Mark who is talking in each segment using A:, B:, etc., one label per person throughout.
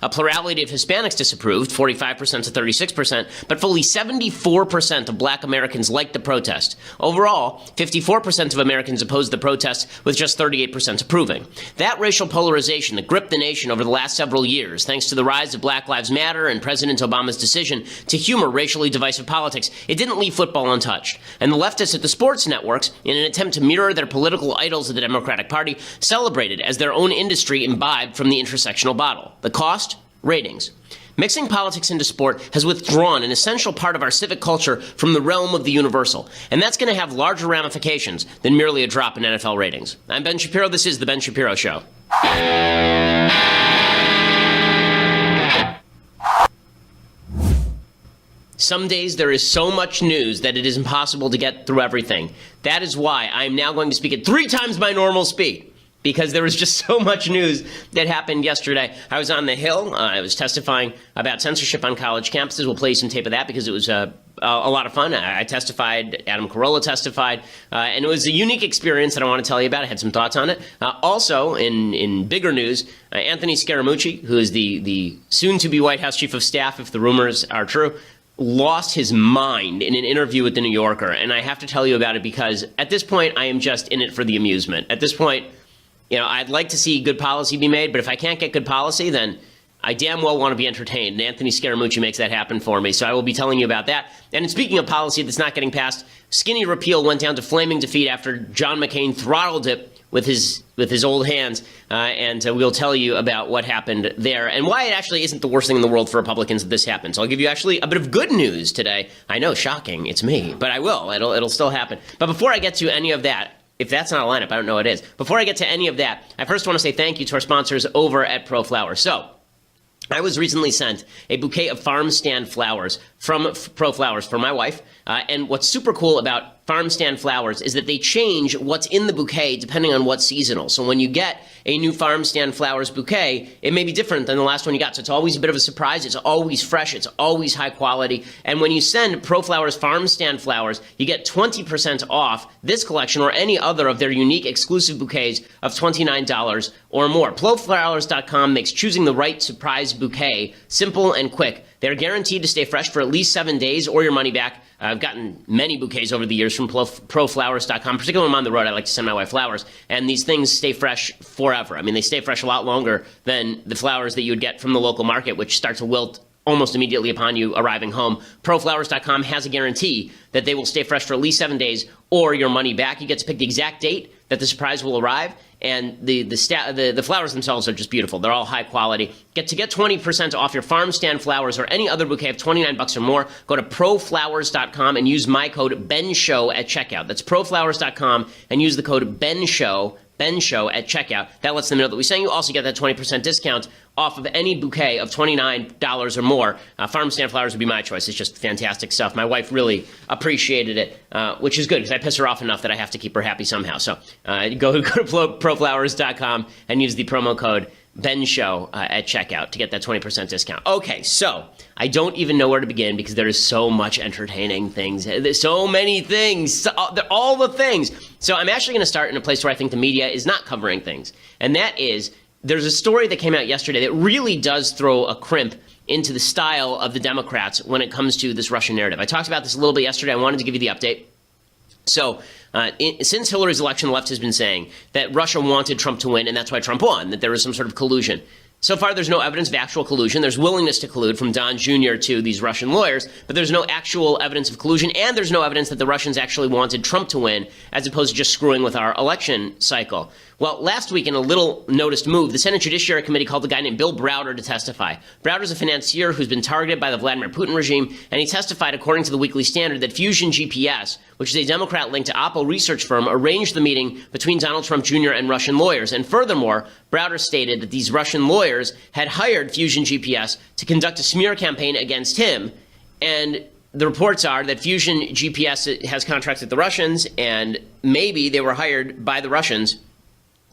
A: A plurality of Hispanics disapproved, 45% to 36%, but fully 74% of black Americans liked the protest. Overall, 54% of Americans opposed the protest, with just 38% approving. That racial polarization that gripped the nation over the last several years, thanks to the rise of Black Lives Matter and President Obama's decision to humor racially divisive politics, it didn't leave football untouched. And the leftists at the sports networks, in an attempt to mirror their political idols of the Democratic Party, celebrated as their own industry imbibed from the intersectional bottle. The cost? Ratings. Mixing politics into sport has withdrawn an essential part of our civic culture from the realm of the universal, and that's going to have larger ramifications than merely a drop in NFL ratings. I'm Ben Shapiro. This is The Ben Shapiro Show. Some days there is so much news that it is impossible to get through everything. That is why I am now going to speak at 3 times my normal speed, because there was just so much news that happened yesterday. I was on the Hill. I was testifying about censorship on college campuses. We'll play you some tape of that because it was a lot of fun. I testified. Adam Carolla testified. And it was a unique experience that I want to tell you about. I had some thoughts on it. Also, in bigger news, Anthony Scaramucci, who is the soon-to-be White House Chief of Staff, if the rumors are true, lost his mind in an interview with The New Yorker. And I have to tell you about it because at this point, I am just in it for the amusement. At this point, you know, I'd like to see good policy be made, but if I can't get good policy, then I damn well want to be entertained. And Anthony Scaramucci makes that happen for me. So I will be telling you about that. And speaking of policy that's not getting passed, skinny repeal went down to flaming defeat after John McCain throttled it with his old hands. And we'll tell you about what happened there and why it actually isn't the worst thing in the world for Republicans that this happens. So I'll give you actually a bit of good news today. I know, shocking. It's me, but I will. It'll still happen. But before I get to any of that, if that's not a lineup, I don't know what is. Before I get to any of that, I first want to say thank you to our sponsors over at Pro Flowers. So I was recently sent a bouquet of farm stand flowers from Pro Flowers for my wife. And what's super cool about farm stand flowers is that they change what's in the bouquet depending on what's seasonal. So when you get a new farm stand flowers bouquet, it may be different than the last one you got. So it's always a bit of a surprise. It's always fresh. It's always high quality. And when you send Pro Flowers farm stand flowers, you get 20% off this collection or any other of their unique exclusive bouquets of $29 or more. ProFlowers.com makes choosing the right surprise bouquet simple and quick. They're guaranteed to stay fresh for at least 7 days or your money back. I've gotten many bouquets over the years from ProFlowers.com. Particularly when I'm on the road, I like to send my wife flowers. And these things stay fresh forever. I mean, they stay fresh a lot longer than the flowers that you would get from the local market, which start to wilt almost immediately upon you arriving home. ProFlowers.com has a guarantee that they will stay fresh for at least 7 days or your money back. You get to pick the exact date that the surprise will arrive, and the flowers themselves are just beautiful. They're all high quality. Get 20% off your farm stand flowers or any other bouquet of $29 or more. Go to proflowers.com and use my code BENSHOW at checkout. That's proflowers.com and use the code BENSHOW at checkout. That lets them know that we sent you. Also get that 20% discount off of any bouquet of $29 or more. Farm stand flowers would be my choice. It's just fantastic stuff. My wife really appreciated it, which is good because I piss her off enough that I have to keep her happy somehow. So go to proflowers.com and use the promo code BENSHOW at checkout to get that 20% discount. Okay, so I don't even know where to begin because there is so much entertaining things. There's so many things, all the things. So I'm actually going to start in a place where I think the media is not covering things. And that is, there's a story that came out yesterday that really does throw a crimp into the style of the Democrats when it comes to this Russian narrative. I talked about this a little bit yesterday. I wanted to give you the update. So since Hillary's election, the left has been saying that Russia wanted Trump to win, and that's why Trump won, that there was some sort of collusion. So far, there's no evidence of actual collusion. There's willingness to collude from Don Jr. to these Russian lawyers, but there's no actual evidence of collusion, and there's no evidence that the Russians actually wanted Trump to win, as opposed to just screwing with our election cycle. Well, last week, in a little noticed move, the Senate Judiciary Committee called a guy named Bill Browder to testify. Browder's a financier who's been targeted by the Vladimir Putin regime, and he testified, according to the Weekly Standard, that Fusion GPS, which is a Democrat-linked Oppo research firm, arranged the meeting between Donald Trump Jr. and Russian lawyers. And furthermore, Browder stated that these Russian lawyers had hired Fusion GPS to conduct a smear campaign against him. And the reports are that Fusion GPS has contracts with the Russians, and maybe they were hired by the Russians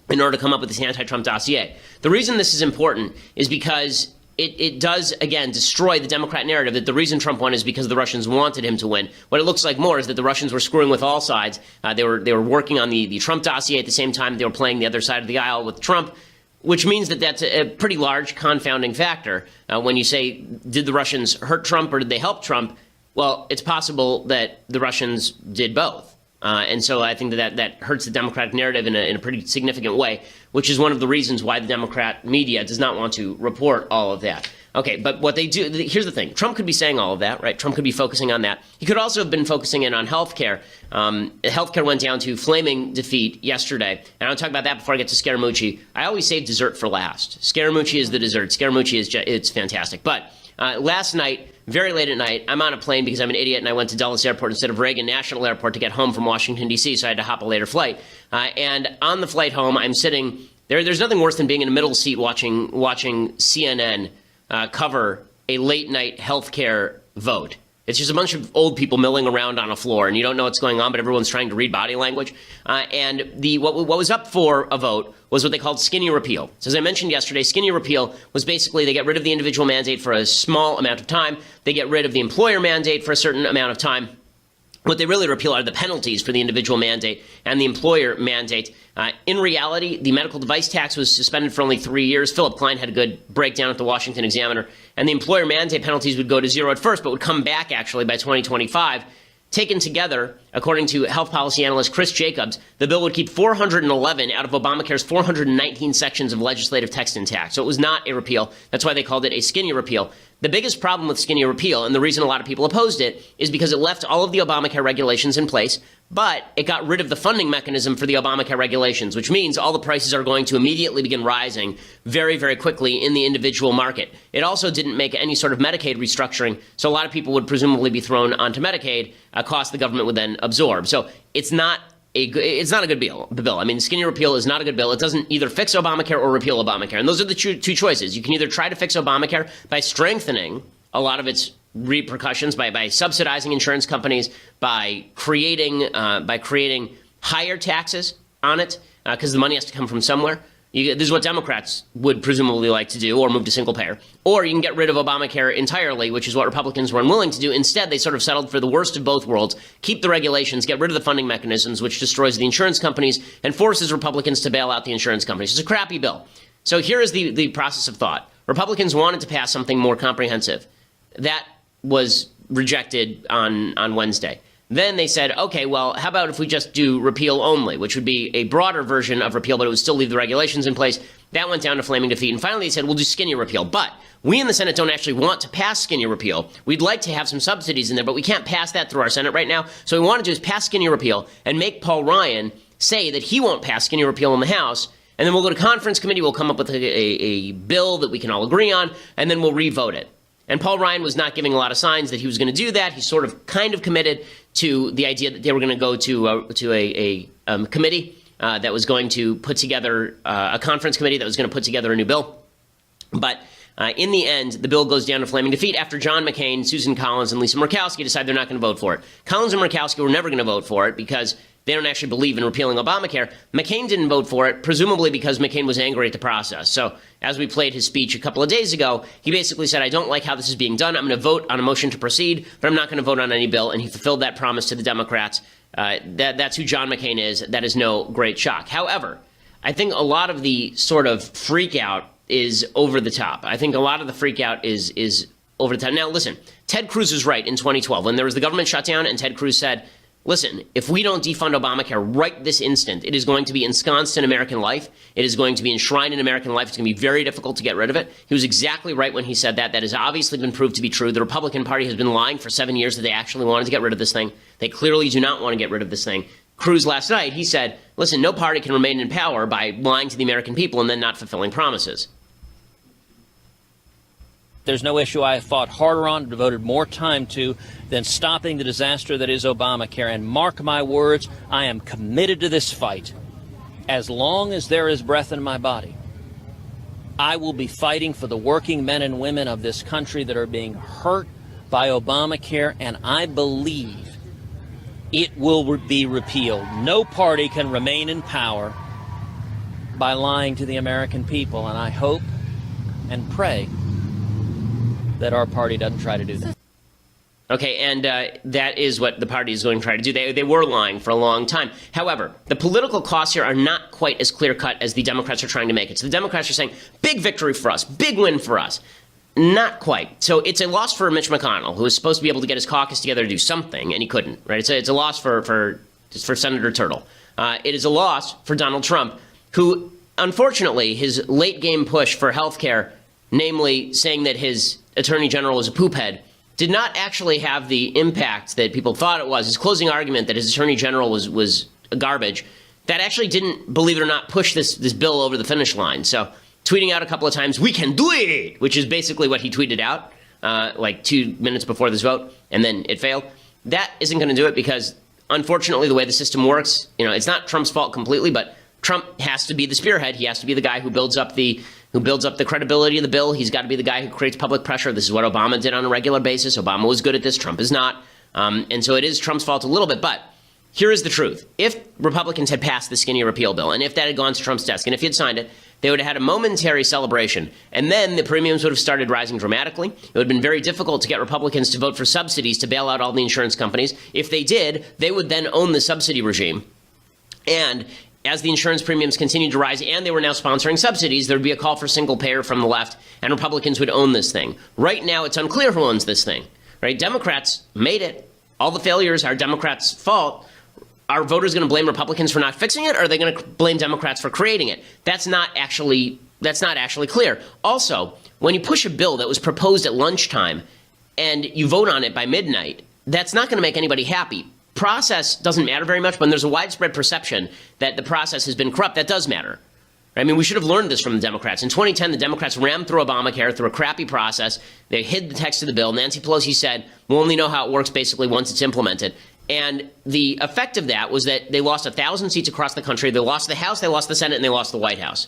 A: in order to come up with this anti-Trump dossier. The reason this is important is because it does, again, destroy the Democrat narrative that the reason Trump won is because the Russians wanted him to win. What it looks like more is that the Russians were screwing with all sides. They were working on the Trump dossier at the same time they were playing the other side of the aisle with Trump. which means that that's a pretty large confounding factor. When you say, did the Russians hurt Trump or did they help Trump? Well, it's possible that the Russians did both. And so I think that hurts the Democratic narrative in a pretty significant way, which is one of the reasons why the Democrat media does not want to report all of that. Okay, but what they do, here's the thing. Trump could be saying all of that, right? Trump could be focusing on that. He could also have been focusing in on healthcare. Healthcare went down to flaming defeat yesterday. And I'll talk about that before I get to Scaramucci. I always save dessert for last. Scaramucci is the dessert. Scaramucci is it's fantastic. But last night, very late at night, I'm on a plane because I'm an idiot and I went to Dulles Airport instead of Reagan National Airport to get home from Washington, D.C., so I had to hop a later flight. And on the flight home, I'm sitting there. There's nothing worse than being in a middle seat watching CNN cover a late-night healthcare vote. It's just a bunch of old people milling around on a floor, and you don't know what's going on, but everyone's trying to read body language. And what was up for a vote was what they called skinny repeal. So as I mentioned yesterday, skinny repeal was basically they get rid of the individual mandate for a small amount of time. They get rid of the employer mandate for a certain amount of time. What they really repeal are the penalties for the individual mandate and the employer mandate. In reality, the medical device tax was suspended for only 3 years. Philip Klein had a good breakdown at the Washington Examiner. And the employer mandate penalties would go to zero at first, but would come back actually by 2025. Taken together, according to health policy analyst Chris Jacobs, the bill would keep 411 out of Obamacare's 419 sections of legislative text intact. So it was not a repeal. That's why they called it a skinny repeal. The biggest problem with skinny repeal, and the reason a lot of people opposed it, is because it left all of the Obamacare regulations in place, but it got rid of the funding mechanism for the Obamacare regulations, which means all the prices are going to immediately begin rising very, very quickly in the individual market. It also didn't make any sort of Medicaid restructuring, so a lot of people would presumably be thrown onto Medicaid, a cost the government would then absorb. So it's not a good bill. I mean, skinny repeal is not a good bill. It doesn't either fix Obamacare or repeal Obamacare. And those are the two choices. You can either try to fix Obamacare by strengthening a lot of its repercussions, by subsidizing insurance companies, by creating higher taxes on it, because the money has to come from somewhere. This is what Democrats would presumably like to do, or move to single payer. Or you can get rid of Obamacare entirely, which is what Republicans were unwilling to do. Instead, they sort of settled for the worst of both worlds, keep the regulations, get rid of the funding mechanisms, which destroys the insurance companies and forces Republicans to bail out the insurance companies. It's a crappy bill. So here is the process of thought. Republicans wanted to pass something more comprehensive. That was rejected on Wednesday. Then they said, okay, well, how about if we just do repeal only, which would be a broader version of repeal, but it would still leave the regulations in place. That went down to flaming defeat. And finally, they said, we'll do skinny repeal. But we in the Senate don't actually want to pass skinny repeal. We'd like to have some subsidies in there, but we can't pass that through our Senate right now. So what we want to do is pass skinny repeal and make Paul Ryan say that he won't pass skinny repeal in the House. And then we'll go to conference committee. We'll come up with a bill that we can all agree on, and then we'll re-vote it. And Paul Ryan was not giving a lot of signs that he was going to do that. He sort of kind of committed to the idea that they were going to go to a committee that was going to put together a conference committee that was going to put together a new bill. But in the end, the bill goes down to flaming defeat after John McCain, Susan Collins, and Lisa Murkowski decide they're not going to vote for it. Collins and Murkowski were never going to vote for it because they don't actually believe in repealing Obamacare. McCain didn't vote for it, presumably because McCain was angry at the process. So as we played his speech a couple of days ago, he basically said, I don't like how this is being done. I'm going to vote on a motion to proceed, but I'm not going to vote on any bill. And he fulfilled that promise to the Democrats. That's who John McCain is. That is no great shock. However, I think a lot of the sort of freak out is over the top. I think a lot of the freak out is over the top. Now, listen, Ted Cruz is right in 2012 when there was the government shutdown and Ted Cruz said, listen, if we don't defund Obamacare right this instant, it is going to be ensconced in American life. It is going to be enshrined in American life. It's going to be very difficult to get rid of it. He was exactly right when he said that. That has obviously been proved to be true. The Republican Party has been lying for 7 years that they actually wanted to get rid of this thing. They clearly do not want to get rid of this thing. Cruz last night, he said, listen, no party can remain in power by lying to the American people and then not fulfilling promises.
B: There's no issue I have fought harder on, devoted more time to, than stopping the disaster that is Obamacare. And mark my words, I am committed to this fight. As long as there is breath in my body, I will be fighting for the working men and women of this country that are being hurt by Obamacare, and I believe it will be repealed. No party can remain in power by lying to the American people, and I hope and pray that our party doesn't try to do that.
A: Okay, and that is what the party is going to try to do. They were lying for a long time. However, the political costs here are not quite as clear-cut as the Democrats are trying to make it. So the Democrats are saying, big victory for us, big win for us. Not quite. So it's a loss for Mitch McConnell, who was supposed to be able to get his caucus together to do something, and he couldn't, right? It's a loss for Senator Turtle. It is a loss for Donald Trump, who, unfortunately, his late-game push for health care, namely saying that his attorney general was a poophead, did not actually have the impact that people thought it was. His closing argument that his attorney general was garbage, that actually didn't, believe it or not, push this bill over the finish line. So tweeting out a couple of times, "We can do it," which is basically what he tweeted out like 2 minutes before this vote, and then it failed. That isn't going to do it because, unfortunately, the way the system works, it's not Trump's fault completely, but Trump has to be the spearhead. He has to be the guy who builds up the credibility of the bill. He's got to be the guy who creates public pressure. This is what Obama did on a regular basis. Obama was good at this. Trump is not. And so it is Trump's fault a little bit. But here is the truth. If Republicans had passed the skinny repeal bill, and if that had gone to Trump's desk, and if he had signed it, they would have had a momentary celebration. And then the premiums would have started rising dramatically. It would have been very difficult to get Republicans to vote for subsidies to bail out all the insurance companies. If they did, they would then own the subsidy regime. And as the insurance premiums continued to rise and they were now sponsoring subsidies, there would be a call for single payer from the left, and Republicans would own this thing. Right now, it's unclear who owns this thing. Right? Democrats made it. All the failures are Democrats' fault. Are voters going to blame Republicans for not fixing it, or are they going to blame Democrats for creating it? That's not actually clear. Also, when you push a bill that was proposed at lunchtime and you vote on it by midnight, that's not going to make anybody happy. Process doesn't matter very much. When there's a widespread perception that the process has been corrupt, that does matter. I mean, we should have learned this from the Democrats. In 2010, the Democrats rammed through Obamacare through a crappy process. They hid the text of the bill. Nancy Pelosi said, we'll only know how it works basically once it's implemented. And the effect of that was that they lost 1,000 seats across the country. They lost the House, they lost the Senate, and they lost the White House.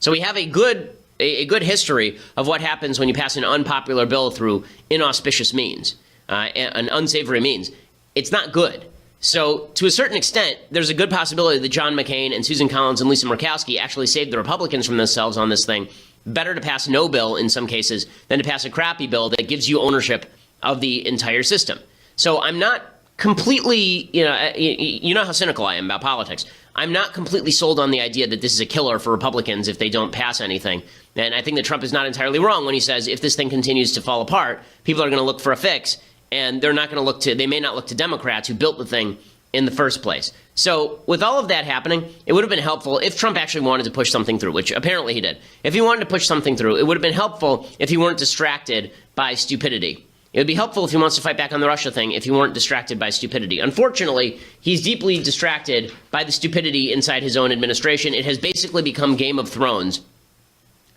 A: So we have a good history of what happens when you pass an unpopular bill through inauspicious means, and unsavory means. It's not good. So to a certain extent, there's a good possibility that John McCain and Susan Collins and Lisa Murkowski actually saved the Republicans from themselves on this thing. Better to pass no bill in some cases than to pass a crappy bill that gives you ownership of the entire system. So I'm not completely, you know how cynical I am about politics. I'm not completely sold on the idea that this is a killer for Republicans if they don't pass anything. And I think that Trump is not entirely wrong when he says if this thing continues to fall apart, people are going to look for a fix. And they're not going to they may not look to Democrats who built the thing in the first place. So with all of that happening, it would have been helpful if Trump actually wanted to push something through, which apparently he did. If he wanted to push something through, it would have been helpful if he weren't distracted by stupidity. It would be helpful if he wants to fight back on the Russia thing if he weren't distracted by stupidity. Unfortunately, he's deeply distracted by the stupidity inside his own administration. It has basically become Game of Thrones.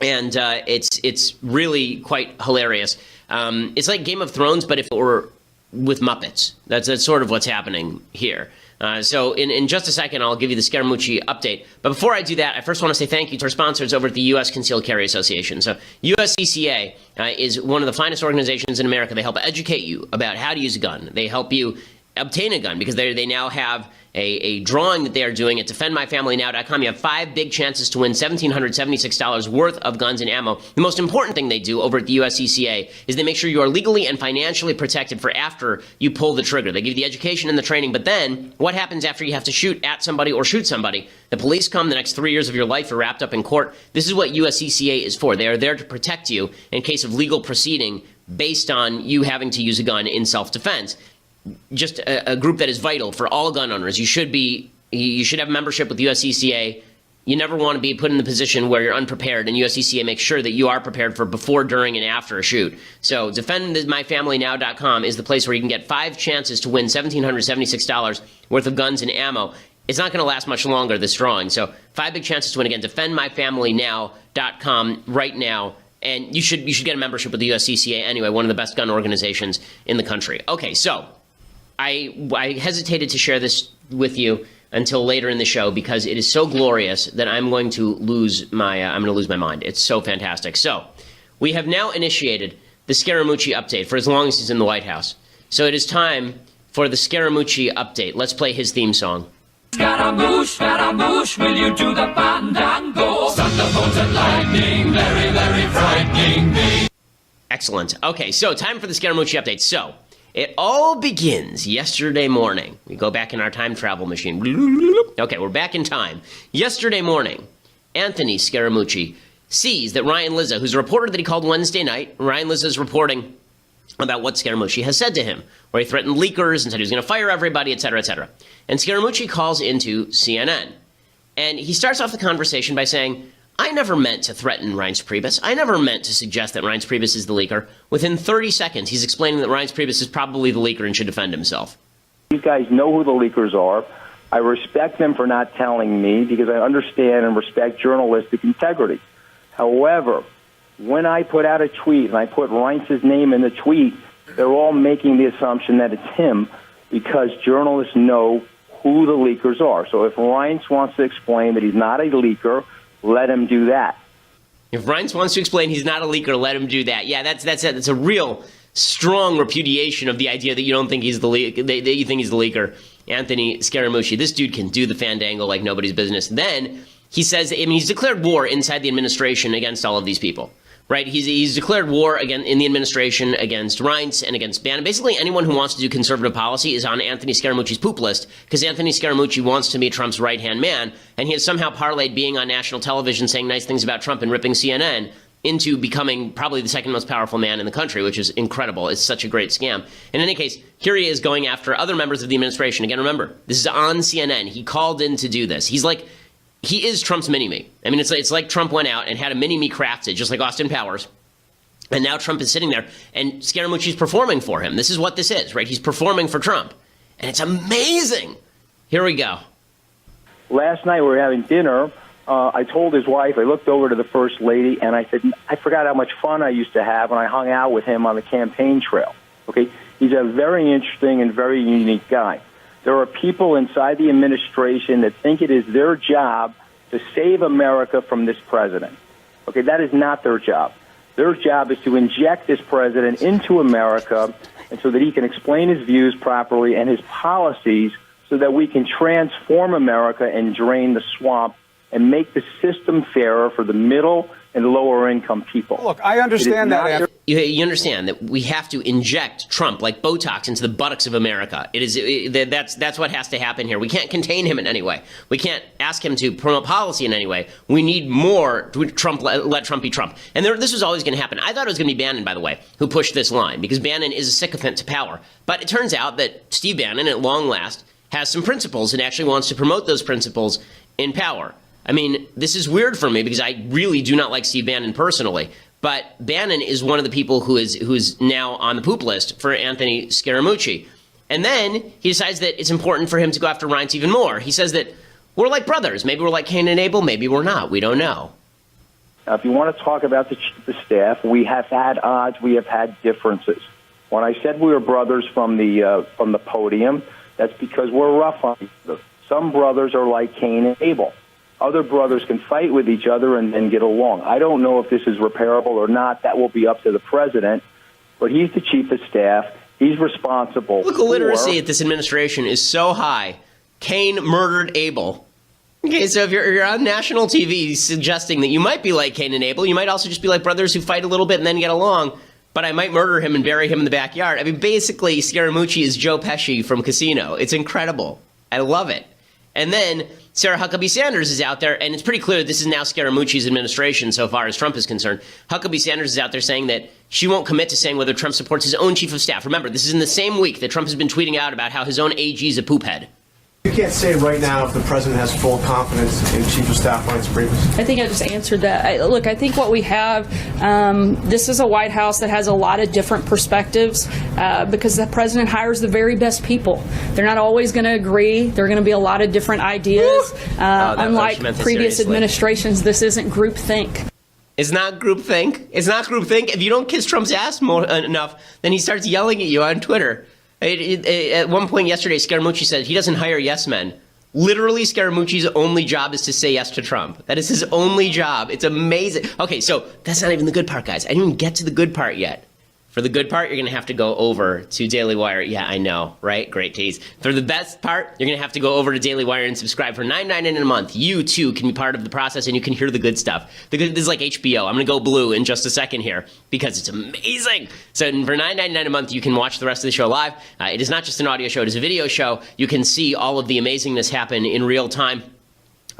A: And it's really quite hilarious. It's like Game of Thrones, but if it were with Muppets. That's sort of what's happening here. So in just a second, I'll give you the Scaramucci update. But before I do that, I first want to say thank you to our sponsors over at the U.S. Concealed Carry Association. So USCCA is one of the finest organizations in America. They help educate you about how to use a gun. They help you obtain a gun because they now have a drawing that they are doing at defendmyfamilynow.com. You have 5 big chances to win $1,776 worth of guns and ammo. The most important thing they do over at the USCCA is they make sure you are legally and financially protected for after you pull the trigger. They give you the education and the training, but then what happens after you have to shoot at somebody or shoot somebody? The police come, the next 3 years of your life are wrapped up in court. This is what USCCA is for. They are there to protect you in case of legal proceeding based on you having to use a gun in self-defense. Just a group that is vital for all gun owners. You should have membership with USCCA. You never want to be put in the position where you're unprepared, and USCCA makes sure that you are prepared for before, during, and after a shoot. So defendmyfamilynow.com is the place where you can get 5 chances to win $1,776 worth of guns and ammo. It's not going to last much longer, this drawing. So 5 big chances to win. Again, defendmyfamilynow.com right now. And you should get a membership with the USCCA anyway, one of the best gun organizations in the country. Okay, so I hesitated to share this with you until later in the show because it is so glorious that I'm going to lose my mind. It's so fantastic. So we have now initiated the Scaramucci update for as long as he's in the White House. So it is time for the Scaramucci update. Let's play his theme song.
C: Scaramouche, Scaramouche, will you do the fandango? Thunderbolt and lightning, very, very frightening me.
A: Excellent. Okay, so time for the Scaramucci update. So It all begins yesterday morning. We go back in our time travel machine. Okay, we're back in time. Yesterday morning, Anthony Scaramucci sees that Ryan Lizza, who's a reporter that he called Wednesday night, Ryan Lizza's reporting about what Scaramucci has said to him, where he threatened leakers and said he was going to fire everybody, et cetera, et cetera. And Scaramucci calls into CNN. And he starts off the conversation by saying, I never meant to threaten Reince Priebus. I never meant to suggest that Reince Priebus is the leaker. Within 30 seconds, he's explaining that Reince Priebus is probably the leaker and should defend himself.
D: You guys know who the leakers are. I respect them for not telling me because I understand and respect journalistic integrity. However, when I put out a tweet and I put Reince's name in the tweet, they're all making the assumption that it's him because journalists know who the leakers are. So if Reince wants to explain that he's not a leaker, let him do that.
A: If Reince wants to explain he's not a leaker, let him do that. Yeah, that's a real strong repudiation of the idea that you don't think he's the that you think he's the leaker. Anthony Scaramucci, this dude can do the fandangle like nobody's business. Then he says, he's declared war inside the administration against all of these people. Right, he's declared war again in the administration against Reince and against Bannon. Basically, anyone who wants to do conservative policy is on Anthony Scaramucci's poop list because Anthony Scaramucci wants to be Trump's right-hand man, and he has somehow parlayed being on national television saying nice things about Trump and ripping CNN into becoming probably the second most powerful man in the country, which is incredible. It's such a great scam. In any case, here he is going after other members of the administration. Again, remember, this is on CNN. He called in to do this. He is Trump's mini-me. I mean, it's like Trump went out and had a mini-me crafted, just like Austin Powers. And now Trump is sitting there, and Scaramucci's performing for him. This is what this is, right? He's performing for Trump. And it's amazing. Here we go.
D: Last night we were having dinner. I told his wife, I looked over to the First Lady, and I said, I forgot how much fun I used to have when I hung out with him on the campaign trail. Okay? He's a very interesting and very unique guy. There are people inside the administration that think it is their job to save America from this president. Okay, that is not their job. Their job is to inject this president into America and so that he can explain his views properly and his policies so that we can transform America and drain the swamp and make the system fairer for the middle and lower income people.
E: Look, I understand that.
A: You understand that we have to inject Trump like Botox into the buttocks of America. That's what has to happen here. We can't contain him in any way. We can't ask him to promote policy in any way. We need more to let Trump be Trump. And this was always going to happen. I thought it was going to be Bannon, by the way, who pushed this line because Bannon is a sycophant to power. But it turns out that Steve Bannon, at long last, has some principles and actually wants to promote those principles in power. I mean, this is weird for me because I really do not like Steve Bannon personally. But Bannon is one of the people who's now on the poop list for Anthony Scaramucci. And then he decides that it's important for him to go after Reince even more. He says that we're like brothers. Maybe we're like Cain and Abel. Maybe we're not. We don't know.
D: Now, if you want to talk about the chief of staff, we have had odds. We have had differences. When I said we were brothers from the podium, that's because we're rough on each other. Some brothers are like Cain and Abel. Other brothers can fight with each other and then get along. I don't know if this is repairable or not. That will be up to the president. But he's the chief of staff. He's responsible.
A: Political literacy at this administration is so high. Cain murdered Abel. Okay, so if you're on national TV suggesting that you might be like Cain and Abel, you might also just be like brothers who fight a little bit and then get along, but I might murder him and bury him in the backyard. I mean, basically, Scaramucci is Joe Pesci from Casino. It's incredible. I love it. And then Sarah Huckabee Sanders is out there, and it's pretty clear this is now Scaramucci's administration so far as Trump is concerned. Huckabee Sanders is out there saying that she won't commit to saying whether Trump supports his own chief of staff. Remember, this is in the same week that Trump has been tweeting out about how his own AG is a poophead.
E: You can't say right now if the president has full confidence in Chief of Staff Reince Priebus.
F: I think I just answered that. I think what we have, this is a White House that has a lot of different perspectives because the president hires the very best people. They're not always going to agree. There are going to be a lot of different ideas. Unlike previous administrations, this isn't groupthink.
A: It's not groupthink. It's not groupthink. If you don't kiss Trump's ass enough, then he starts yelling at you on Twitter. At one point yesterday, Scaramucci said he doesn't hire yes men. Literally, Scaramucci's only job is to say yes to Trump. That is his only job. It's amazing. Okay, so that's not even the good part, guys. I didn't even get to the good part yet. For the good part, you're going to have to go over to Daily Wire. Yeah, I know, right? Great tease. For the best part, you're going to have to go over to Daily Wire and subscribe for $9.99 a month. You, too, can be part of the process, and you can hear the good stuff. This is like HBO. I'm going to go blue in just a second here because it's amazing. So for $9.99 a month, you can watch the rest of the show live. It is not just an audio show. It is a video show. You can see all of the amazingness happen in real time.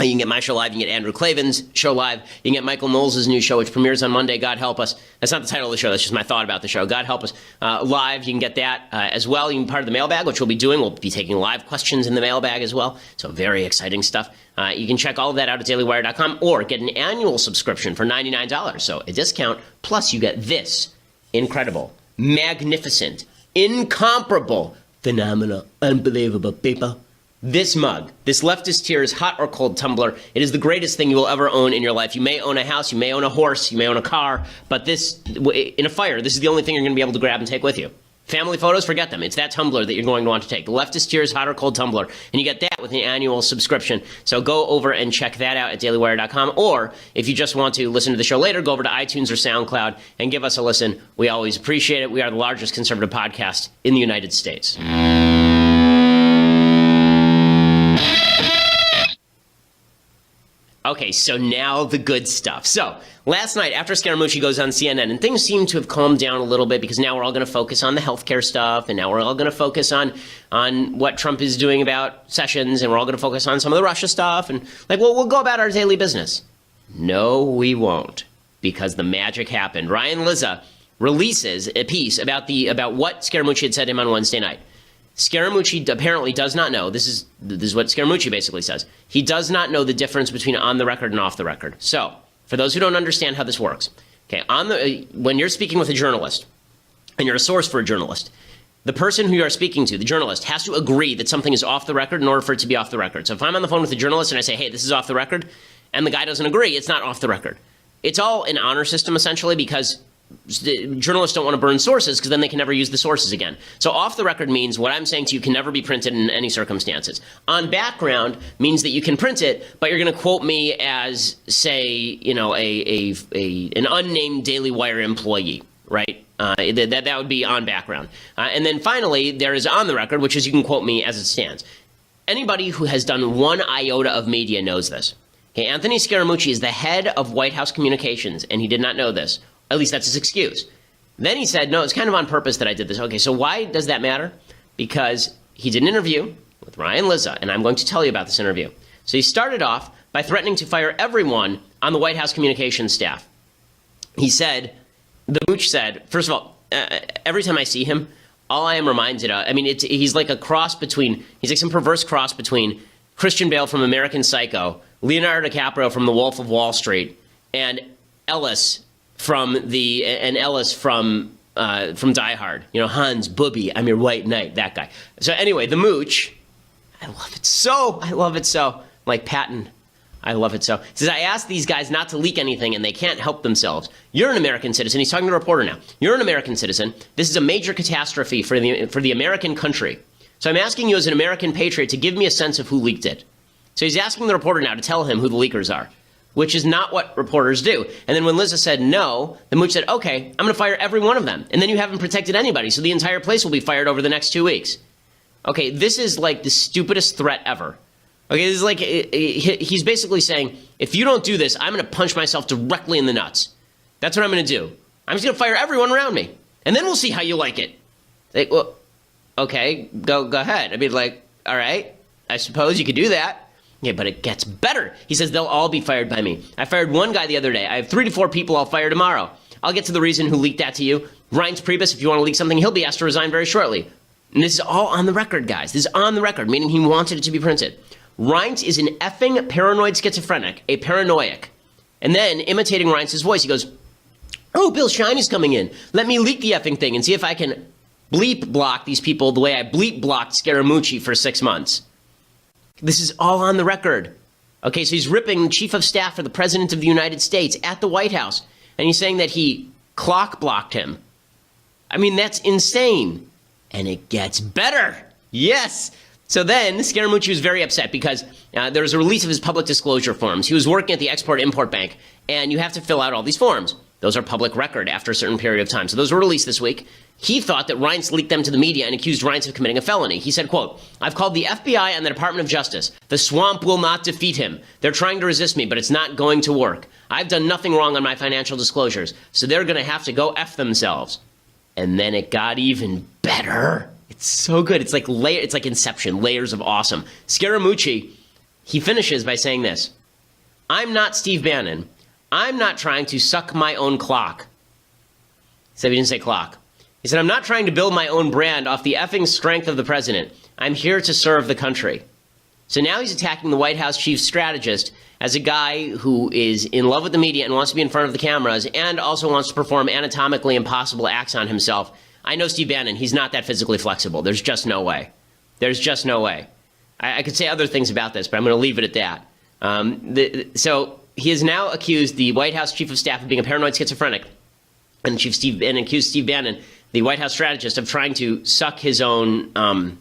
A: You can get my show live. You can get Andrew Klavan's show live. You can get Michael Knowles' new show, which premieres on Monday. God help us. That's not the title of the show. That's just my thought about the show. God help us. Live, you can get that as well. You can be part of the mailbag, which we'll be doing. We'll be taking live questions in the mailbag as well. So very exciting stuff. You can check all of that out at dailywire.com or get an annual subscription for $99. So a discount. Plus, you get this incredible, magnificent, incomparable, phenomenal, unbelievable people. This mug, this Leftist Tears hot or cold tumbler, it is the greatest thing you will ever own in your life. You may own a house, you may own a horse, you may own a car, but this, in a fire, this is the only thing you're going to be able to grab and take with you. Family photos, forget them. It's that tumbler that you're going to want to take. The Leftist Tears hot or cold tumbler. And you get that with an annual subscription. So go over and check that out at dailywire.com. Or if you just want to listen to the show later, go over to iTunes or SoundCloud and give us a listen. We always appreciate it. We are the largest conservative podcast in the United States. Okay, so now the good stuff. So, last night, after Scaramucci goes on CNN, and things seem to have calmed down a little bit because now we're all going to focus on the healthcare stuff, and now we're all going to focus on what Trump is doing about Sessions, and we're all going to focus on some of the Russia stuff, and we'll go about our daily business. No, we won't, because the magic happened. Ryan Lizza releases a piece about what Scaramucci had said to him on Wednesday night. Scaramucci apparently does not know. This is what Scaramucci basically says. He does not know the difference between on the record and off the record. So, for those who don't understand how this works, okay, when you're speaking with a journalist, and you're a source for a journalist, the person who you are speaking to, the journalist, has to agree that something is off the record in order for it to be off the record. So if I'm on the phone with a journalist and I say, hey, this is off the record, and the guy doesn't agree, it's not off the record. It's all an honor system, essentially, because journalists don't want to burn sources because then they can never use the sources again. So off the record means what I'm saying to you can never be printed in any circumstances. On background means that you can print it, but you're going to quote me as, say, an unnamed Daily Wire employee, right? That would be on background. And then finally, there is on the record, which is you can quote me as it stands. Anybody who has done one iota of media knows this. Okay, Anthony Scaramucci is the head of White House communications, and he did not know this. At least that's his excuse. Then he said, no, it's kind of on purpose that I did this. Okay, so why does that matter? Because he did an interview with Ryan Lizza, and I'm going to tell you about this interview. So he started off by threatening to fire everyone on the White House communications staff. He said, the mooch said, first of all, every time I see him, all I am reminded of, he's like a cross between, he's like some perverse cross between Christian Bale from American Psycho, Leonardo DiCaprio from The Wolf of Wall Street, and Ellis from Die Hard. Hans, Booby, I'm your white knight, that guy. So anyway, the mooch, I love it so. Like Patton, I love it so. He says, I asked these guys not to leak anything and they can't help themselves. You're an American citizen. He's talking to a reporter now. You're an American citizen. This is a major catastrophe for the American country. So I'm asking you as an American patriot to give me a sense of who leaked it. So he's asking the reporter now to tell him who the leakers are, which is not what reporters do. And then when Lizza said no, the mooch said, okay, I'm going to fire every one of them. And then you haven't protected anybody, so the entire place will be fired over the next 2 weeks. Okay, this is like the stupidest threat ever. Okay, this is like, he's basically saying, if you don't do this, I'm going to punch myself directly in the nuts. That's what I'm going to do. I'm just going to fire everyone around me. And then we'll see how you like it. Like, well, okay, go ahead. All right, I suppose you could do that. Yeah, but it gets better. He says they'll all be fired by me. I fired one guy the other day. I have 3 to 4 people I'll fire tomorrow. I'll get to the reason who leaked that to you. Reince Priebus, if you want to leak something, he'll be asked to resign very shortly. And this is all on the record, guys. This is on the record, meaning he wanted it to be printed. Reince is an effing paranoid schizophrenic, a paranoiac. And then, imitating Reince's voice, he goes, oh, Bill Shiney's coming in. Let me leak the effing thing and see if I can bleep block these people the way I bleep blocked Scaramucci for 6 months. This is all on the record. Okay, so he's ripping Chief of Staff for the President of the United States at the White House. And he's saying that he clock blocked him. That's insane. And it gets better. Yes. So then Scaramucci was very upset because there was a release of his public disclosure forms. He was working at the Export-Import Bank, and you have to fill out all these forms. Those are public record after a certain period of time. So those were released this week. He thought that Reince leaked them to the media and accused Reince of committing a felony. He said, quote, "I've called the FBI and the Department of Justice. The swamp will not defeat him. They're trying to resist me, but it's not going to work. I've done nothing wrong on my financial disclosures, so they're going to have to go F themselves." And then it got even better. It's so good. It's like it's like Inception, layers of awesome. Scaramucci, he finishes by saying this: "I'm not Steve Bannon. I'm not trying to suck my own clock." Except he didn't say clock. He said, "I'm not trying to build my own brand off the effing strength of the president. I'm here to serve the country." So now he's attacking the White House chief strategist as a guy who is in love with the media and wants to be in front of the cameras and also wants to perform anatomically impossible acts on himself. I know Steve Bannon. He's not that physically flexible. There's just no way. There's just no way. I could say other things about this, but I'm going to leave it at that. So he has now accused the White House chief of staff of being a paranoid schizophrenic and accused Steve Bannon, the White House strategist, of trying to suck his own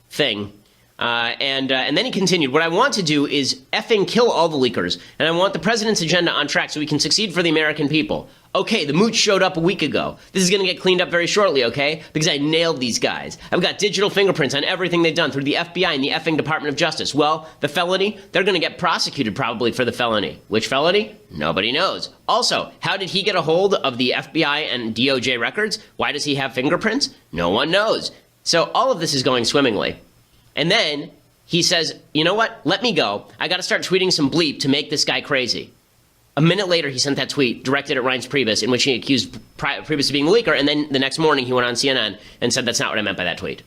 A: thing. And then he continued, "What I want to do is effing kill all the leakers, and I want the president's agenda on track so we can succeed for the American people. Okay, the mooch showed up a week ago. This is going to get cleaned up very shortly, okay? Because I nailed these guys. I've got digital fingerprints on everything they've done through the FBI and the effing Department of Justice. Well, the felony, they're going to get prosecuted probably for the felony. Which felony? Nobody knows. Also, how did he get a hold of the FBI and DOJ records? Why does he have fingerprints? No one knows. So all of this is going swimmingly. And then he says, you know what? Let me go. I got to start tweeting some bleep to make this guy crazy. A minute later, he sent that tweet directed at Reince Priebus in which he accused Priebus of being the leaker. And then the next morning, he went on CNN and said, that's not what I meant by that tweet.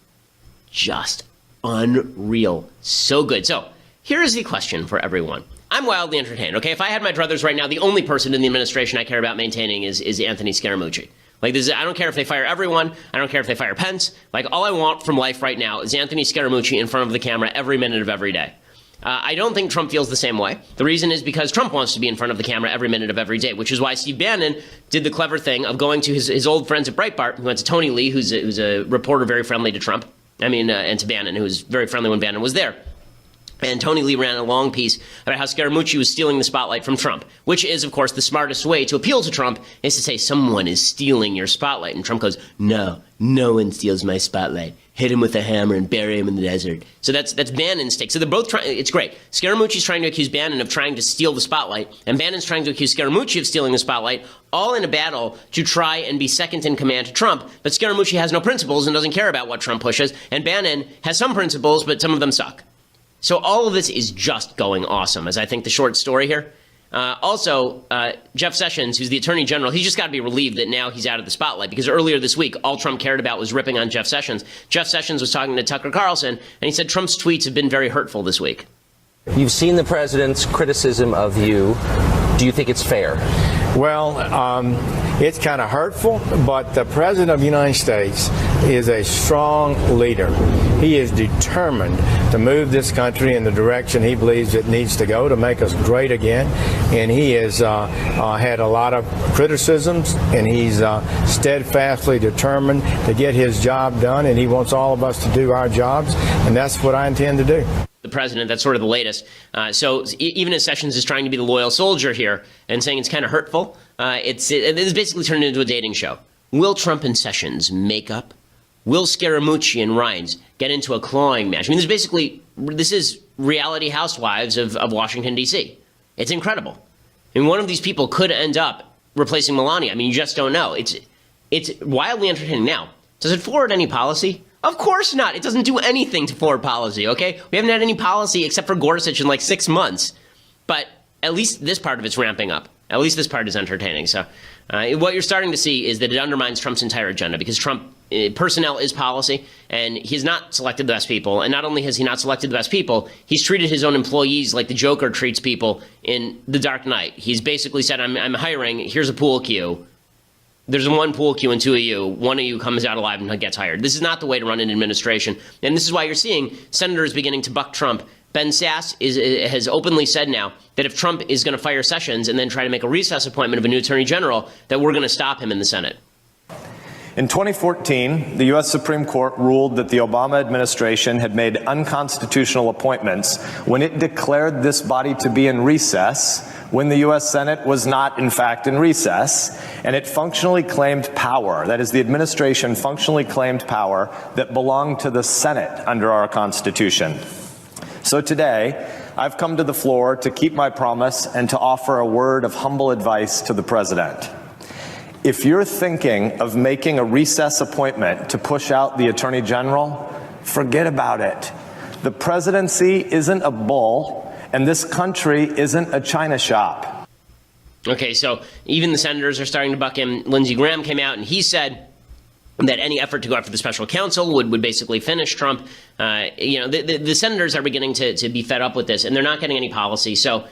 A: Just unreal. So good. So here is the question for everyone. I'm wildly entertained, okay? If I had my druthers right now, the only person in the administration I care about maintaining is Anthony Scaramucci. Like, this is, I don't care if they fire everyone. I don't care if they fire Pence. Like, all I want from life right now is Anthony Scaramucci in front of the camera every minute of every day. I don't think Trump feels the same way. The reason is because Trump wants to be in front of the camera every minute of every day, which is why Steve Bannon did the clever thing of going to his old friends at Breitbart. He went to Tony Lee, who's a reporter very friendly to Trump. And to Bannon, who was very friendly when Bannon was there. And Tony Lee ran a long piece about how Scaramucci was stealing the spotlight from Trump, which is, of course, the smartest way to appeal to Trump is to say someone is stealing your spotlight. And Trump goes, no one steals my spotlight. Hit him with a hammer and bury him in the desert. So that's Bannon's take. So they're both trying. It's great. Scaramucci's trying to accuse Bannon of trying to steal the spotlight, and Bannon's trying to accuse Scaramucci of stealing the spotlight, all in a battle to try and be second in command to Trump. But Scaramucci has no principles and doesn't care about what Trump pushes, and Bannon has some principles, but some of them suck. So all of this is just going awesome, as I think the short story here. Also, Jeff Sessions, who's the Attorney General, he's just got to be relieved that now he's out of the spotlight, because earlier this week, all Trump cared about was ripping on Jeff Sessions. Jeff Sessions was talking to Tucker Carlson, and he said Trump's tweets have been very hurtful this week.
G: You've seen the president's criticism of you. Do you think it's fair?
H: Well, it's kind of hurtful, but the President of the United States is a strong leader. He is determined to move this country in the direction he believes it needs to go to make us great again. And he has had a lot of criticisms, and he's steadfastly determined to get his job done, and he wants all of us to do our jobs, and that's what I intend to do.
A: The president, that's sort of the latest. So even as Sessions is trying to be the loyal soldier here and saying it's kind of hurtful, it's basically turned into a dating show. Will Trump and Sessions make up? Will Scaramucci and Reince get into a clawing match? I mean, this is reality housewives of Washington, D.C. It's incredible. I mean, one of these people could end up replacing Melania. I mean, you just don't know. It's wildly entertaining. Now, does it forward any policy? Of course not. It doesn't do anything to forward policy, okay? We haven't had any policy except for Gorsuch in like 6 months. But at least this part of it's ramping up. At least this part is entertaining. So what you're starting to see is that it undermines Trump's entire agenda, because Trump, personnel is policy, and he's not selected the best people. And not only has he not selected the best people, he's treated his own employees like the Joker treats people in The Dark Knight. He's basically said, I'm hiring, here's a pool cue. There's one pool cue and two of you. One of you comes out alive and gets hired. This is not the way to run an administration. And this is why you're seeing senators beginning to buck Trump. Ben Sasse has openly said now that if Trump is going to fire Sessions and then try to make a recess appointment of a new attorney general, that we're going to stop him in the Senate.
I: In 2014, the U.S. Supreme Court ruled that the Obama administration had made unconstitutional appointments when it declared this body to be in recess, when the U.S. Senate was not, in fact, in recess, and it functionally claimed power. That is, the administration functionally claimed power that belonged to the Senate under our Constitution. So today, I've come to the floor to keep my promise and to offer a word of humble advice to the President. If you're thinking of making a recess appointment to push out the Attorney General, forget about it. The presidency isn't a bull, and this country isn't a china shop.
A: Okay, so even the senators are starting to buck him. Lindsey Graham came out and he said that any effort to go after the special counsel would basically finish Trump. The senators are beginning to be fed up with this, and they're not getting any policy. So,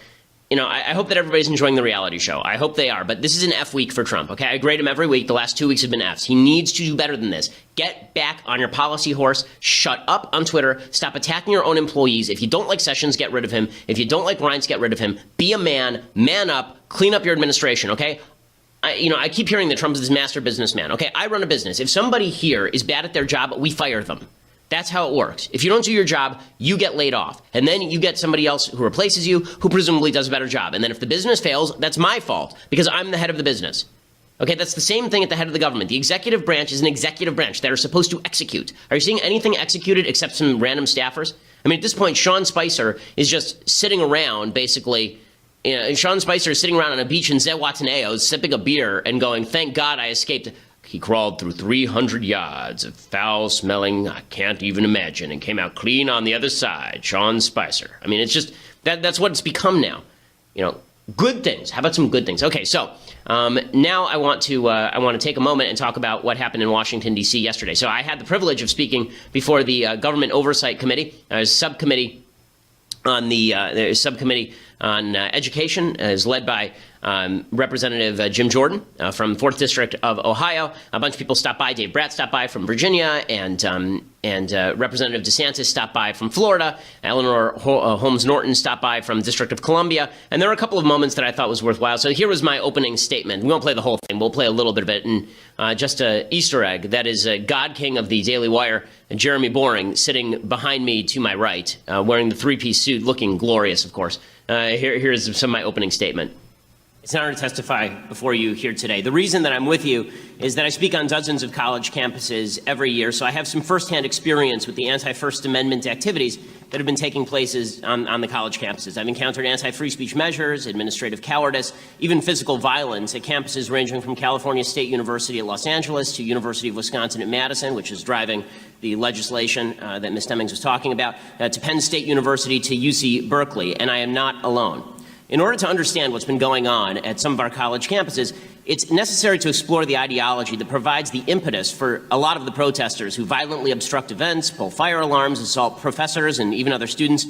A: I hope that everybody's enjoying the reality show. I hope they are. But this is an F week for Trump, okay? I grade him every week. The last 2 weeks have been Fs. He needs to do better than this. Get back on your policy horse. Shut up on Twitter. Stop attacking your own employees. If you don't like Sessions, get rid of him. If you don't like Reince, get rid of him. Be a man. Man up. Clean up your administration, okay? I keep hearing that Trump is this master businessman. Okay, I run a business. If somebody here is bad at their job, we fire them. That's how it works. If you don't do your job, you get laid off. And then you get somebody else who replaces you, who presumably does a better job. And then if the business fails, that's my fault because I'm the head of the business. Okay, that's the same thing at the head of the government. The executive branch is an executive branch that are supposed to execute. Are you seeing anything executed except some random staffers? I mean, at this point, Sean Spicer is just sitting around, basically. Sean Spicer is sitting around on a beach in Zihuatanejo, sipping a beer and going, thank God I escaped. He crawled through 300 yards of foul-smelling, I can't even imagine, and came out clean on the other side. Sean Spicer. I mean, it's just, that's what it's become now. Good things. How about some good things? Okay, so now I want to take a moment and talk about what happened in Washington, D.C. yesterday. So I had the privilege of speaking before the Government Oversight Committee, subcommittee on the subcommittee on education, is led by Representative Jim Jordan from 4th District of Ohio. A bunch of people stopped by. Dave Brat stopped by from Virginia, and Representative DeSantis stopped by from Florida. Eleanor Holmes Norton stopped by from District of Columbia. And there were a couple of moments that I thought was worthwhile. So here was my opening statement. We won't play the whole thing. We'll play a little bit of it. And just an Easter egg, that is God King of the Daily Wire, Jeremy Boring, sitting behind me to my right, wearing the three-piece suit, looking glorious, of course. Here's some of my opening statement. It's an honor to testify before you here today. The reason that I'm with you is that I speak on dozens of college campuses every year, so I have some firsthand experience with the anti-First Amendment activities that have been taking place on the college campuses. I've encountered anti-free speech measures, administrative cowardice, even physical violence at campuses ranging from California State University at Los Angeles to University of Wisconsin at Madison, which is driving the legislation that Ms. Stemmings was talking about, to Penn State University to UC Berkeley, and I am not alone. In order to understand what's been going on at some of our college campuses, it's necessary to explore the ideology that provides the impetus for a lot of the protesters who violently obstruct events, pull fire alarms, assault professors and even other students,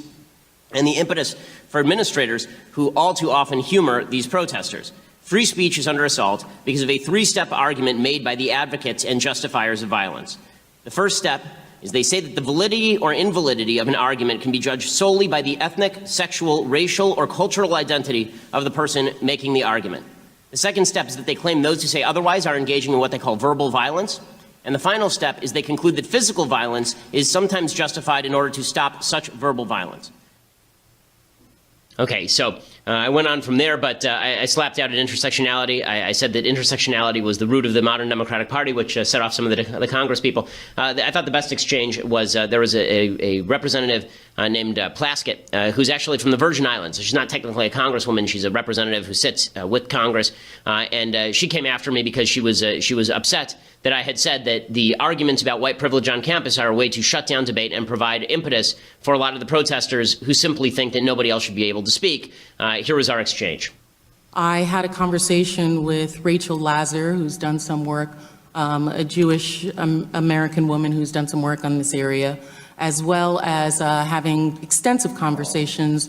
A: and the impetus for administrators who all too often humor these protesters. Free speech is under assault because of a three-step argument made by the advocates and justifiers of violence. The first step is they say that the validity or invalidity of an argument can be judged solely by the ethnic, sexual, racial, or cultural identity of the person making the argument. The second step is that they claim those who say otherwise are engaging in what they call verbal violence. And the final step is they conclude that physical violence is sometimes justified in order to stop such verbal violence. Okay, so I went on from there, but I slapped out at intersectionality. I said that intersectionality was the root of the modern Democratic Party, which set off some of the Congress people. I thought the best exchange was there was a representative named Plaskett, who's actually from the Virgin Islands. So she's not technically a congresswoman. She's a representative who sits with Congress. And she came after me because she was upset that I had said that the arguments about white privilege on campus are a way to shut down debate and provide impetus for a lot of the protesters who simply think that nobody else should be able to speak. Here was our exchange.
J: I had a conversation with Rachel Lazar, who's done some work, a Jewish American woman who's done some work on this area, as well as having extensive conversations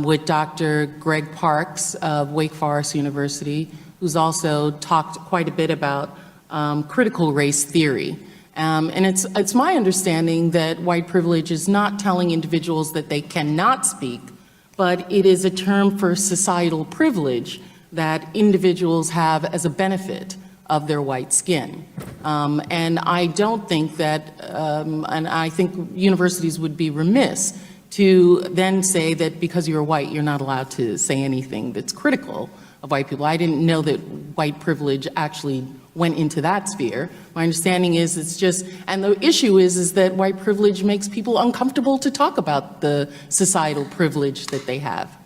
J: with Dr. Greg Parks of Wake Forest University, who's also talked quite a bit about critical race theory. And it's my understanding that white privilege is not telling individuals that they cannot speak, but it is a term for societal privilege that individuals have as a benefit of their white skin. And I don't think that, and I think universities would be remiss to then say that because you're white, you're not allowed to say anything that's critical of white people. I didn't know that white privilege actually went into that sphere. My understanding is it's just, and the issue is that white privilege makes people uncomfortable to talk about the societal privilege that they have.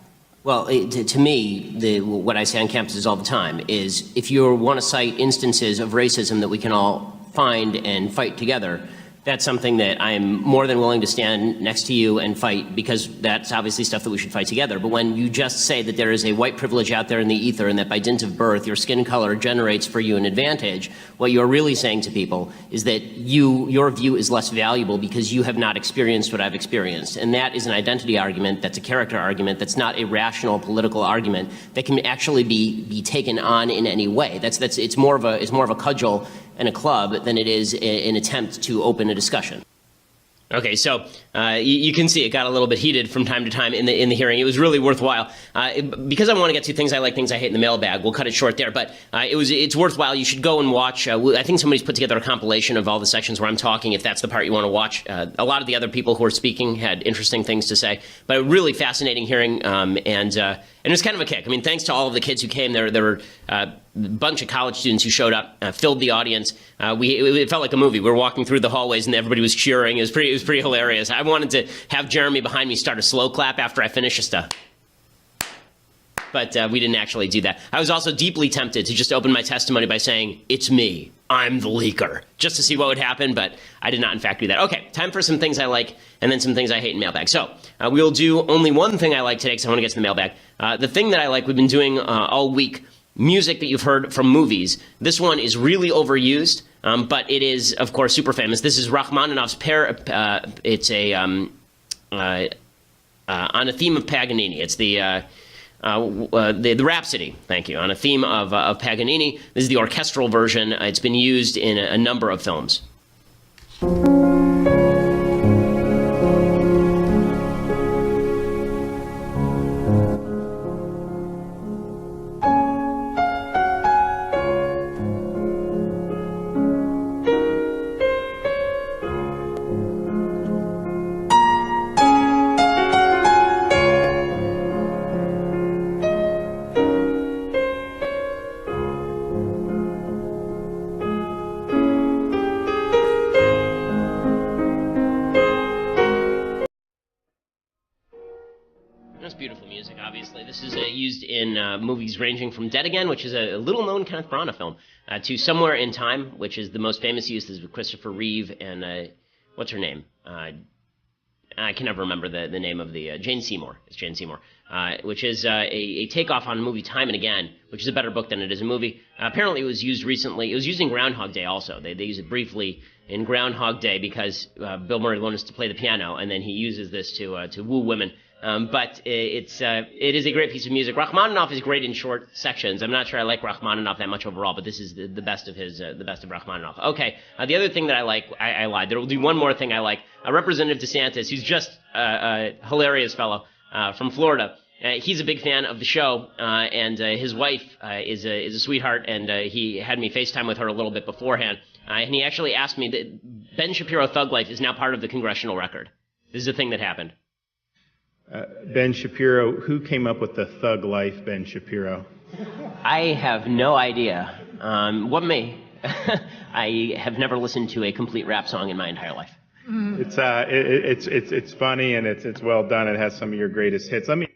A: Well, to me, what I say on campuses all the time is if you want to cite instances of racism that we can all find and fight together, that's something that I'm more than willing to stand next to you and fight, because that's obviously stuff that we should fight together. But when you just say that there is a white privilege out there in the ether and that by dint of birth your skin color generates for you an advantage, what you're really saying to people is that your view is less valuable because you have not experienced what I've experienced. And that is an identity argument, that's a character argument, that's not a rational political argument that can actually be taken on in any way. It's more of a cudgel and a club than it is an attempt to open a discussion. Okay, so you can see it got a little bit heated from time to time in the hearing. It was really worthwhile. Because I want to get to things I like, things I hate in the mailbag, we'll cut it short there. But it's worthwhile. You should go and watch. I think somebody's put together a compilation of all the sections where I'm talking, if that's the part you want to watch. A lot of the other people who are speaking had interesting things to say. But a really fascinating hearing, and it was kind of a kick. I mean, thanks to all of the kids who came. There were a bunch of college students who showed up, filled the audience. It felt like a movie. We were walking through the hallways and everybody was cheering. It was pretty hilarious. I wanted to have Jeremy behind me start a slow clap after I finished just but we didn't actually do that. I was also deeply tempted to just open my testimony by saying, "It's me. I'm the leaker," just to see what would happen, but I did not in fact do that. Okay, time for some things I like and then some things I hate in mailbag. So we'll do only one thing I like today because I want to get to the mailbag. The thing that I like, we've been doing all week, music that you've heard from movies. This one is really overused, but it is, of course, super famous. This is Rachmaninoff's it's on a theme of Paganini. It's the Rhapsody, thank you, on a theme of Paganini. This is the orchestral version. It's been used in a number of films. That's beautiful music, obviously. This is used in movies ranging from Dead Again, which is a little-known Kenneth Branagh film, to Somewhere in Time, which is the most famous use. This is with Christopher Reeve and, what's her name? I can never remember the name of the, Jane Seymour. It's Jane Seymour, which is a takeoff on a movie Time and Again, which is a better book than it is a movie. Apparently it was used recently. It was used in Groundhog Day also. They use it briefly in Groundhog Day because Bill Murray learns to play the piano, and then he uses this to woo women. But it is a great piece of music. Rachmaninoff is great in short sections. I'm not sure I like Rachmaninoff that much overall, but this is the best of his, the best of Rachmaninoff. Okay, the other thing that I like, I lied. There will do one more thing I like. Representative DeSantis, who's just a hilarious fellow from Florida. He's a big fan of the show, and his wife is a sweetheart, and he had me FaceTime with her a little bit beforehand. And he actually asked me that Ben Shapiro Thug Life is now part of the congressional record. This is a thing that happened.
K: Ben Shapiro, who came up with the Thug Life, Ben Shapiro?
A: I have no idea. What may? I have never listened to a complete rap song in my entire life.
K: It's funny and it's well done. It has some of your greatest hits. Let me.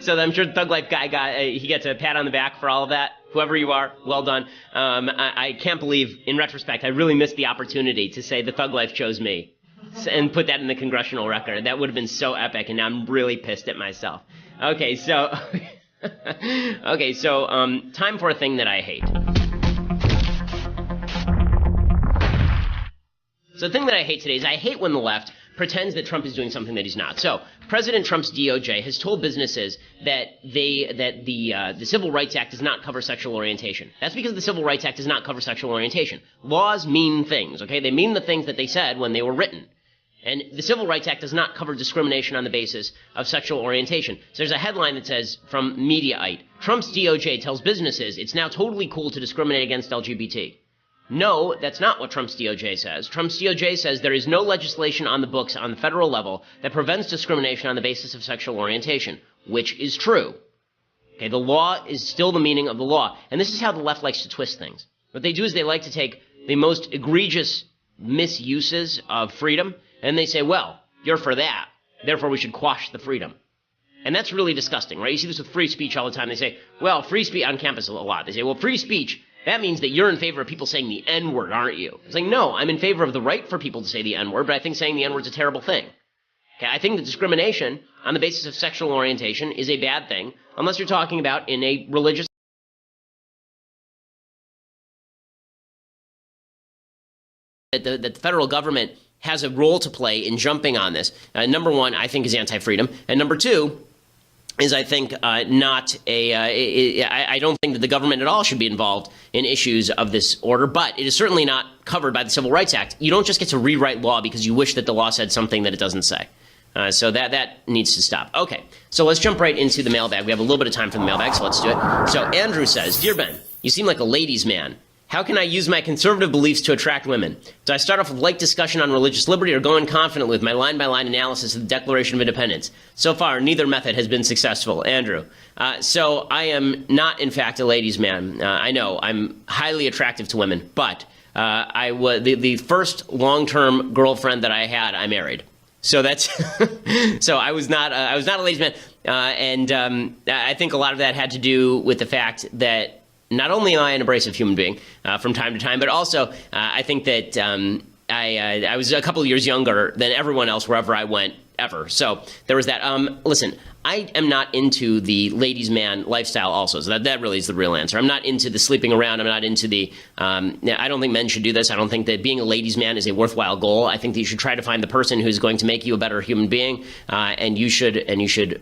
A: So I'm sure the Thug Life guy he gets a pat on the back for all of that. Whoever you are, well done. I can't believe, in retrospect, I really missed the opportunity to say the Thug Life chose me and put that in the congressional record. That would have been so epic, and now I'm really pissed at myself. Okay, so time for a thing that I hate. So the thing that I hate today is I hate when the left pretends that Trump is doing something that he's not. So President Trump's DOJ has told businesses that the Civil Rights Act does not cover sexual orientation. That's because the Civil Rights Act does not cover sexual orientation. Laws mean things, okay? They mean the things that they said when they were written. And the Civil Rights Act does not cover discrimination on the basis of sexual orientation. So there's a headline that says, from Mediaite, Trump's DOJ tells businesses it's now totally cool to discriminate against LGBT. No, that's not what Trump's DOJ says. Trump's DOJ says there is no legislation on the books on the federal level that prevents discrimination on the basis of sexual orientation, which is true. Okay, the law is still the meaning of the law. And this is how the left likes to twist things. What they do is they like to take the most egregious misuses of freedom, and they say, well, you're for that, therefore we should quash the freedom. And that's really disgusting, right? You see this with free speech all the time. They say, well, free speech on campus a lot. They say, well, free speech, that means that you're in favor of people saying the N-word, aren't you? It's like, no, I'm in favor of the right for people to say the N-word, but I think saying the N-word's a terrible thing. Okay, I think that discrimination on the basis of sexual orientation is a bad thing, unless you're talking about in a religious that the federal government has a role to play in jumping on this. Number one, I think, is anti-freedom. And number two is, I think, I don't think that the government at all should be involved in issues of this order, but it is certainly not covered by the Civil Rights Act. You don't just get to rewrite law because you wish that the law said something that it doesn't say. So that needs to stop. Okay, so let's jump right into the mailbag. We have a little bit of time for the mailbag, so let's do it. So Andrew says, Dear Ben, you seem like a ladies' man. How can I use my conservative beliefs to attract women? Do I start off with light discussion on religious liberty or go in confidently with my line-by-line analysis of the Declaration of Independence? So far, neither method has been successful. Andrew. So I am not, in fact, a ladies' man. I know I'm highly attractive to women, but I was the first long-term girlfriend that I had, I married. So that's so I was not a ladies' man, and I think a lot of that had to do with the fact that not only am I an abrasive human being from time to time, but also I think that I was a couple of years younger than everyone else wherever I went ever. So there was that. Listen, I am not into the ladies' man lifestyle also. So that really is the real answer. I'm not into the sleeping around. I'm not into the I don't think men should do this. I don't think that being a ladies' man is a worthwhile goal. I think that you should try to find the person who's going to make you a better human being, and you should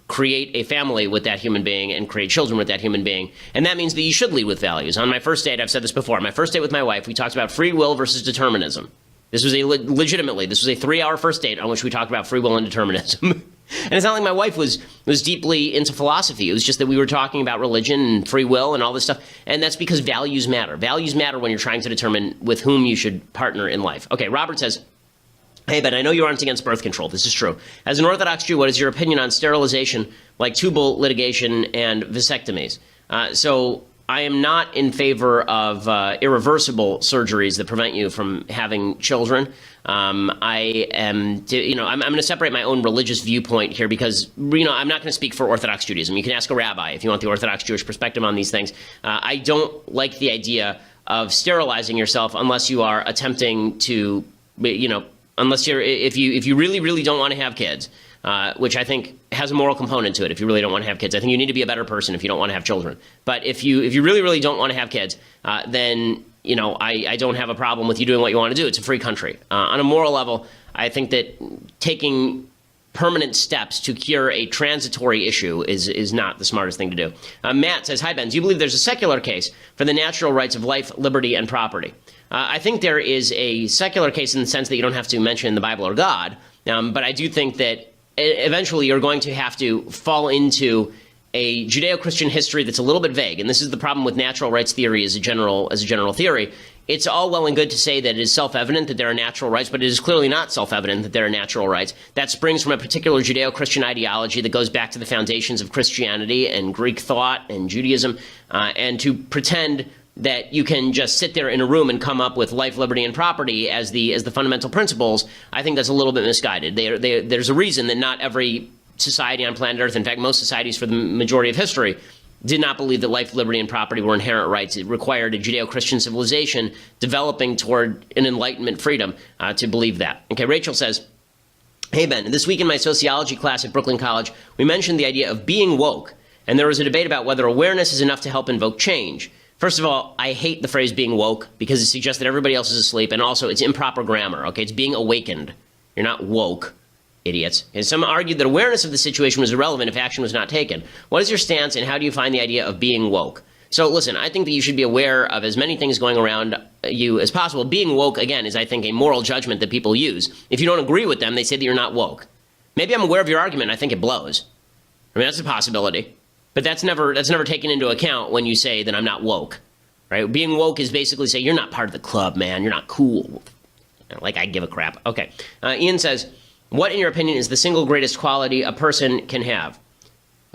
A: create a family with that human being and create children with that human being. And that means that you should lead with values. On my first date, I've said this before, my first date with my wife, we talked about free will versus determinism. This was this was a 3-hour first date on which we talked about free will and determinism. And it's not like my wife was deeply into philosophy. It was just that we were talking about religion and free will and all this stuff. And that's because values matter. Values matter when you're trying to determine with whom you should partner in life. Okay, Robert says, Hey, Ben, I know you aren't against birth control. This is true. As an Orthodox Jew, what is your opinion on sterilization, like tubal ligation and vasectomies? So I am not in favor of irreversible surgeries that prevent you from having children. I am, I'm going to separate my own religious viewpoint here because, I'm not going to speak for Orthodox Judaism. You can ask a rabbi if you want the Orthodox Jewish perspective on these things. I don't like the idea of sterilizing yourself unless you are attempting to, unless if you really, really don't want to have kids, which I think has a moral component to it. If you really don't want to have kids, I think you need to be a better person if you don't want to have children. But if you really, really don't want to have kids, then I don't have a problem with you doing what you want to do. It's a free country. On a moral level, I think that taking permanent steps to cure a transitory issue is not the smartest thing to do. Matt says, Hi, Ben, do you believe there's a secular case for the natural rights of life, liberty, and property? I think there is a secular case in the sense that you don't have to mention the Bible or God, but I do think that eventually you're going to have to fall into a Judeo-Christian history that's a little bit vague, and this is the problem with natural rights theory as a general theory. It's all well and good to say that it is self-evident that there are natural rights, but it is clearly not self-evident that there are natural rights. That springs from a particular Judeo-Christian ideology that goes back to the foundations of Christianity and Greek thought and Judaism, and to pretend that you can just sit there in a room and come up with life, liberty, and property as the fundamental principles, I think that's a little bit misguided. There's a reason that not every society on planet Earth, in fact, most societies for the majority of history, did not believe that life, liberty, and property were inherent rights. It required a Judeo-Christian civilization developing toward an Enlightenment freedom to believe that. Okay, Rachel says, Hey, Ben, this week in my sociology class at Brooklyn College, we mentioned the idea of being woke, and there was a debate about whether awareness is enough to help invoke change. First of all, I hate the phrase being woke because it suggests that everybody else is asleep, and also it's improper grammar, okay? It's being awakened. You're not woke, idiots. And some argued that awareness of the situation was irrelevant if action was not taken. What is your stance, and how do you find the idea of being woke? So listen, I think that you should be aware of as many things going around you as possible. Being woke, again, is, I think, a moral judgment that people use. If you don't agree with them, they say that you're not woke. Maybe I'm aware of your argument, I think it blows. I mean, that's a possibility. But that's never taken into account when you say that I'm not woke. right? Being woke is basically saying, you're not part of the club, man. You're not cool. Like I give a crap. Okay. Ian says, what, in your opinion, is the single greatest quality a person can have?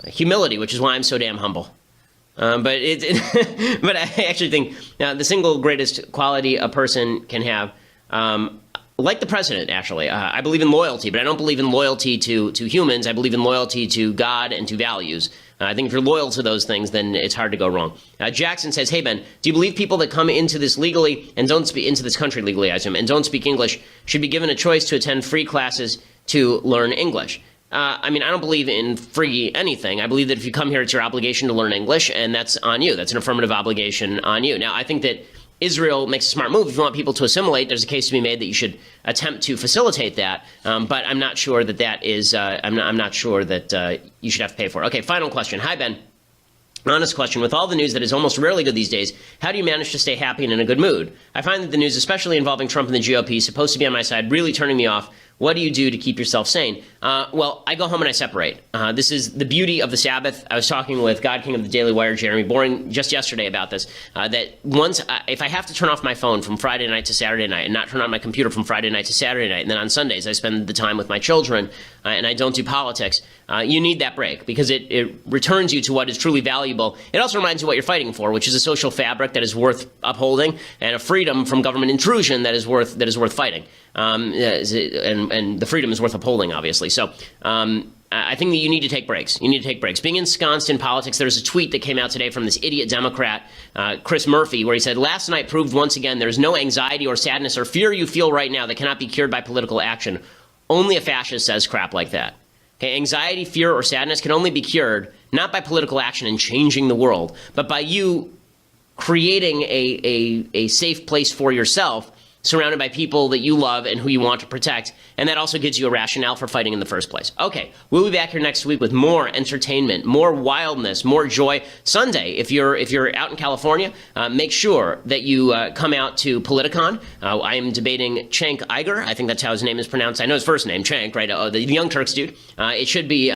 A: Humility, which is why I'm so damn humble. But but I actually think the single greatest quality a person can have, like the president, actually, I believe in loyalty, but I don't believe in loyalty to humans. I believe in loyalty to God and to values. I think if you're loyal to those things, then it's hard to go wrong. Jackson says, hey, Ben, do you believe people that come into this legally and don't speak into this country legally, I assume, and don't speak English should be given a choice to attend free classes to learn English? I mean, I don't believe in free anything. I believe that if you come here, it's your obligation to learn English, and that's on you. That's an affirmative obligation on you. Now, I think that Israel makes a smart move. If you want people to assimilate, there's a case to be made that you should attempt to facilitate that. But I'm not sure that that is. I'm not sure that you should have to pay for it. Okay, final question. Hi, Ben. Honest question. With all the news that is almost rarely good these days, how do you manage to stay happy and in a good mood? I find that the news, especially involving Trump and the GOP, is supposed to be on my side, really turning me off. What do you do to keep yourself sane? Well, I go home and I separate. This is the beauty of the Sabbath. I was talking with God King of the Daily Wire, Jeremy Boring, just yesterday about this, that once, if I have to turn off my phone from Friday night to Saturday night and not turn on my computer from Friday night to Saturday night, and then on Sundays I spend the time with my children and I don't do politics, you need that break because it returns you to what is truly valuable. It also reminds you what you're fighting for, which is a social fabric that is worth upholding and a freedom from government intrusion that is worth fighting. And the freedom is worth upholding, obviously. So I think that you need to take breaks. You need to take breaks. Being ensconced in politics, there's a tweet that came out today from this idiot Democrat, Chris Murphy, where he said, last night proved once again there's no anxiety or sadness or fear you feel right now that cannot be cured by political action. Only a fascist says crap like that. Okay, anxiety, fear, or sadness can only be cured not by political action and changing the world, but by you creating a safe place for yourself, surrounded by people that you love and who you want to protect, and that also gives you a rationale for fighting in the first place. Okay, we'll be back here next week with more entertainment, more wildness, more joy. Sunday, if you're out in California, make sure that you come out to Politicon. I am debating Cenk Uygur. I think that's how his name is pronounced. I know his first name, Cenk, right? The Young Turks dude. It should be